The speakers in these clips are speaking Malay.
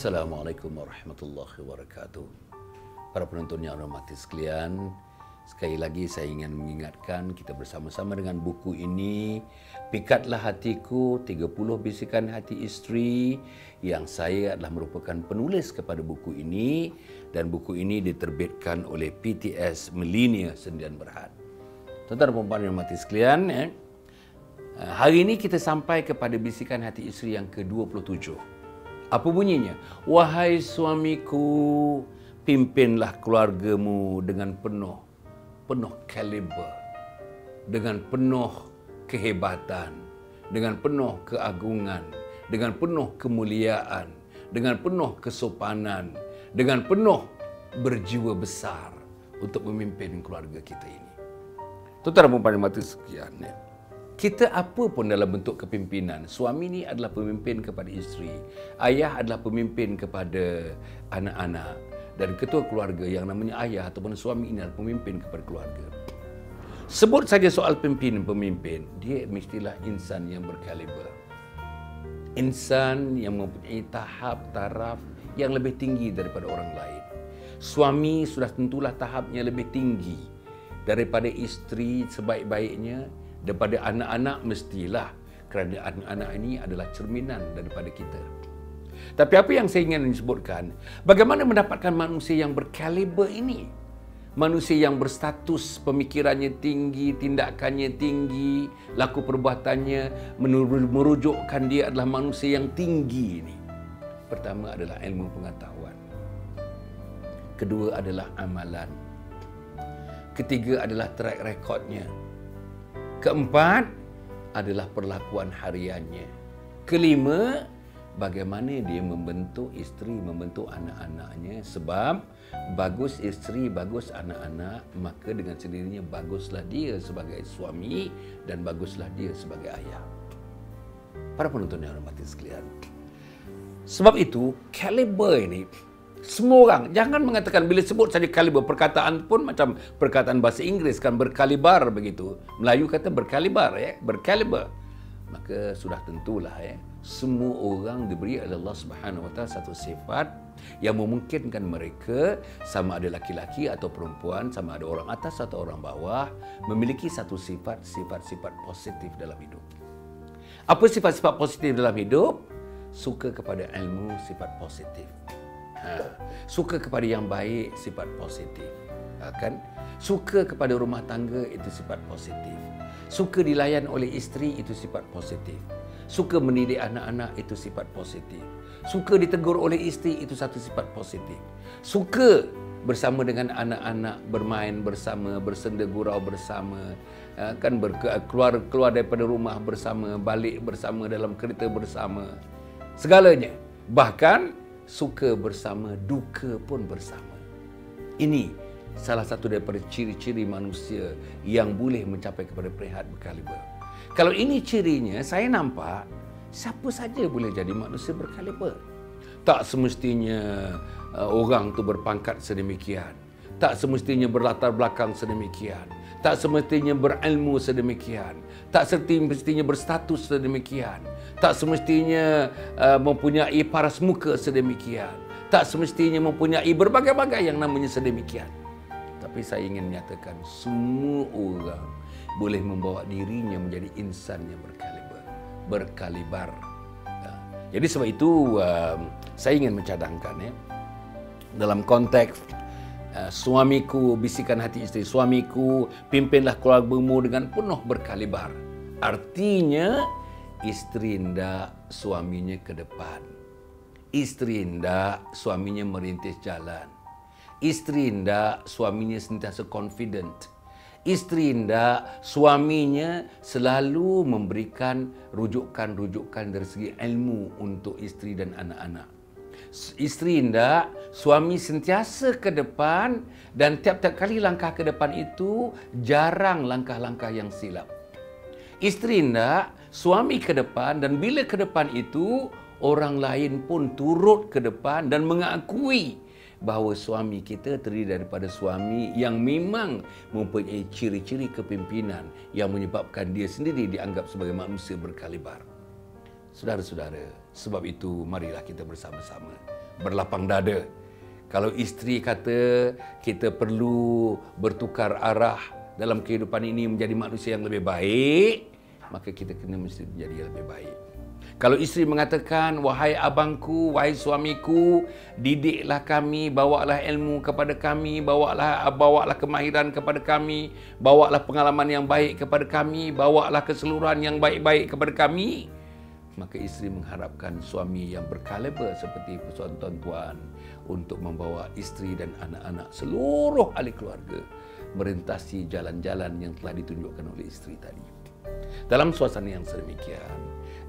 Assalamualaikum warahmatullahi wabarakatuh. Para penonton yang hormati sekalian, sekali lagi saya ingin mengingatkan kita bersama-sama dengan buku ini, Pikatlah Hatiku, 30 Bisikan Hati Isteri, yang saya adalah merupakan penulis kepada buku ini, dan buku ini diterbitkan oleh PTS Millennia Sdn Bhd. Tuan-tuan dan puan yang hormati sekalian, hari ini kita sampai kepada Bisikan Hati Isteri yang ke-27. Apa bunyinya? Wahai suamiku, pimpinlah keluargamu dengan penuh kaliber, dengan penuh kehebatan, dengan penuh keagungan, dengan penuh kemuliaan, dengan penuh kesopanan, dengan penuh berjiwa besar untuk memimpin keluarga kita ini. Tuan-tuan dan puan mati sekian, ya. Kita apa pun dalam bentuk kepimpinan. Suami ni adalah pemimpin kepada isteri. Ayah adalah pemimpin kepada anak-anak. Dan ketua keluarga yang namanya ayah ataupun suami ini adalah pemimpin kepada keluarga. Sebut saja soal pemimpin, dia mestilah insan yang berkaliber. Insan yang mempunyai taraf yang lebih tinggi daripada orang lain. Suami sudah tentulah tahapnya lebih tinggi daripada isteri sebaik-baiknya. Daripada anak-anak mestilah, kerana anak-anak ini adalah cerminan daripada kita. Tapi apa yang saya ingin disebutkan, bagaimana mendapatkan manusia yang berkaliber ini? Manusia yang berstatus, pemikirannya tinggi, tindakannya tinggi, laku perbuatannya merujukkan dia adalah manusia yang tinggi ini. Pertama adalah ilmu pengetahuan. Kedua adalah amalan. Ketiga adalah track recordnya. Keempat adalah perlakuan hariannya. Kelima, bagaimana dia membentuk isteri, membentuk anak-anaknya. Sebab bagus isteri, bagus anak-anak, maka dengan sendirinya baguslah dia sebagai suami dan baguslah dia sebagai ayah. Para penonton yang hormati sekalian, sebab itu kaliber ini, semua orang, jangan mengatakan bila sebut saja kaliber, perkataan pun macam perkataan bahasa Inggeris kan, berkalibar begitu. Melayu kata berkalibar, ya, berkaliber. Maka sudah tentulah, ya, semua orang diberi oleh Allah Subhanahu Wa Taala satu sifat yang memungkinkan mereka, sama ada laki-laki atau perempuan, sama ada orang atas atau orang bawah, memiliki satu sifat-sifat positif dalam hidup. Apa sifat-sifat positif dalam hidup? Suka kepada ilmu, sifat positif. Suka kepada yang baik, sifat positif. Kan? Suka kepada rumah tangga, itu sifat positif. Suka dilayan oleh isteri, itu sifat positif. Suka mendidik anak-anak, itu sifat positif. Suka ditegur oleh isteri, itu satu sifat positif. Suka bersama dengan anak-anak, bermain bersama, bersenda gurau bersama, kan, keluar daripada rumah bersama, balik bersama, dalam kereta bersama, segalanya. Bahkan suka bersama, duka pun bersama. Ini salah satu daripada ciri-ciri manusia yang boleh mencapai kepada peringkat berkaliber. Kalau ini cirinya, saya nampak siapa saja boleh jadi manusia berkaliber. Tak semestinya orang tu berpangkat sedemikian. Tak semestinya berlatar belakang sedemikian. Tak semestinya berilmu sedemikian. Tak semestinya berstatus sedemikian. Tak semestinya mempunyai paras muka sedemikian. Tak semestinya mempunyai berbagai-bagai yang namanya sedemikian. Tapi saya ingin menyatakan semua orang boleh membawa dirinya menjadi insan yang berkaliber. Jadi sebab itu saya ingin mencadangkan, ya, dalam konteks suamiku, bisikan hati isteri, suamiku, pimpinlah keluargamu dengan penuh berkaliber. Artinya isteri hendak suaminya ke depan. Isteri hendak suaminya merintis jalan. Isteri hendak suaminya sentiasa confident. Isteri hendak suaminya selalu memberikan rujukan-rujukan dari segi ilmu untuk isteri dan anak-anak. Isteri tidak, suami sentiasa ke depan dan tiap-tiap kali langkah ke depan itu jarang langkah-langkah yang silap. Isteri tidak, suami ke depan dan bila ke depan itu orang lain pun turut ke depan dan mengakui bahawa suami kita terdiri daripada suami yang memang mempunyai ciri-ciri kepimpinan yang menyebabkan dia sendiri dianggap sebagai manusia berkaliber. Saudara-saudara, sebab itu marilah kita bersama-sama berlapang dada. Kalau isteri kata kita perlu bertukar arah dalam kehidupan ini menjadi manusia yang lebih baik, maka kita kena mesti menjadi yang lebih baik. Kalau isteri mengatakan, wahai abangku, wahai suamiku, didiklah kami, bawalah ilmu kepada kami, bawalah kemahiran kepada kami, bawalah pengalaman yang baik kepada kami, bawalah keseluruhan yang baik-baik kepada kami, maka isteri mengharapkan suami yang berkaliber seperti tuan-tuan untuk membawa isteri dan anak-anak seluruh ahli keluarga merintasi jalan-jalan yang telah ditunjukkan oleh isteri tadi. Dalam suasana yang sedemikian,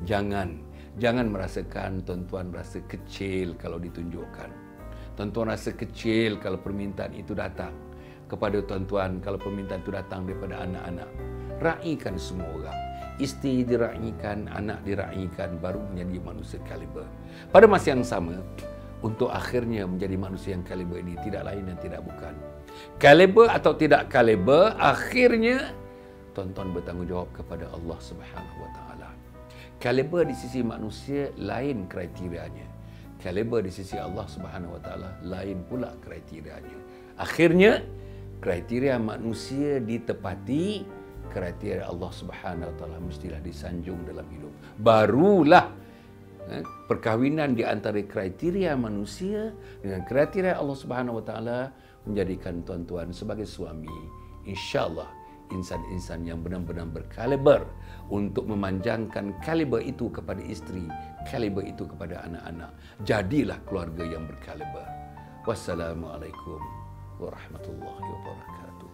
jangan merasakan tuan-tuan rasa kecil kalau ditunjukkan. Tuan-tuan rasa kecil kalau permintaan itu datang kepada tuan-tuan, kalau permintaan itu datang daripada anak-anak. Raikan semua orang. Isteri diraikan, anak diraikan, baru menjadi manusia kaliber. Pada masa yang sama, untuk akhirnya menjadi manusia yang kaliber ini tidak lain dan tidak bukan. Kaliber atau tidak kaliber, akhirnya tuan-tuan bertanggungjawab kepada Allah Subhanahu Wa Taala. Kaliber di sisi manusia lain kriterianya. Kaliber di sisi Allah Subhanahu Wa Taala lain pula kriterianya. Akhirnya kriteria manusia ditepati, kriteria Allah Subhanahu Wa Taala mestilah disanjung dalam hidup. Barulah perkahwinan di antara kriteria manusia dengan kriteria Allah Subhanahu Wa Taala menjadikan tuan-tuan sebagai suami, insya-Allah insan-insan yang benar-benar berkaliber untuk memanjangkan kaliber itu kepada isteri, kaliber itu kepada anak-anak. Jadilah keluarga yang berkaliber. Wassalamualaikum warahmatullahi wabarakatuh.